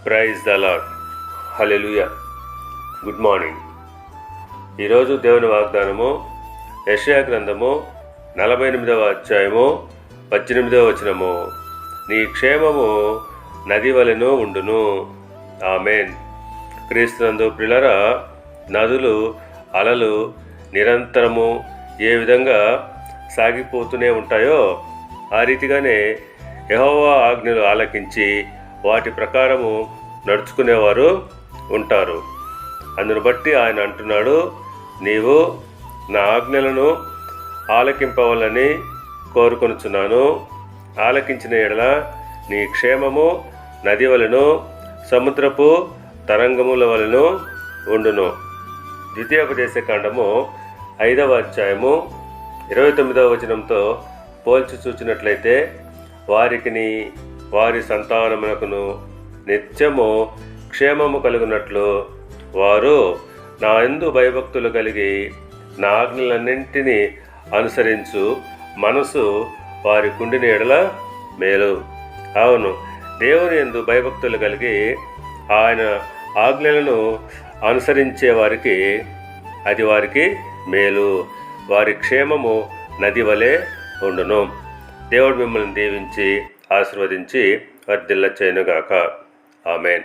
Praise the lord. Hallelujah. Good morning. ఈరోజు దేవుని వాగ్దానము యెషయా గ్రంథము 48వ అధ్యాయము 18వ వచనము. నీ క్షేమము నది వలెను ఉండును. ఆమేన్. క్రీస్తునందు ప్రియులారా, నదులు అలలు నిరంతరము ఏ విధంగా సాగిపోతూనే ఉంటాయో ఆ రీతిగానే యెహోవా ఆజ్ఞలు ఆలకించి వాటి ప్రకారము నడుచుకునేవారు ఉంటారు. అందును బట్టి ఆయన అంటున్నాడు, నీవు నా ఆజ్ఞలను ఆలకింపవాలని కోరుకొనుచున్నాను. ఆలకించిన ఎడల నీ క్షేమము నది వలెను సముద్రపు తరంగముల వలెను ఉండును. ద్వితీయోపదేశకాండము 5వ అధ్యాయము 29వ వచనంతో పోల్చి చూచినట్లయితే, వారికిని వారి సంతానమునకును నిత్యము క్షేమము కలుగునట్లు వారు నా యందు భయభక్తులు కలిగి నా ఆజ్ఞలన్నింటినీ అనుసరించు మనసు వారి కుండిన ఎడల మేలు. అవును, దేవుని యందు భయభక్తులు కలిగి ఆయన ఆజ్ఞలను అనుసరించే వారికి అది వారికి మేలు. వారి క్షేమము నది వలె ఉండును. దేవుడు మిమ్మల్ని దీవించి ఆశీర్వదించి వర్ధిల్ల చేయనుగాక. ఆమేన్.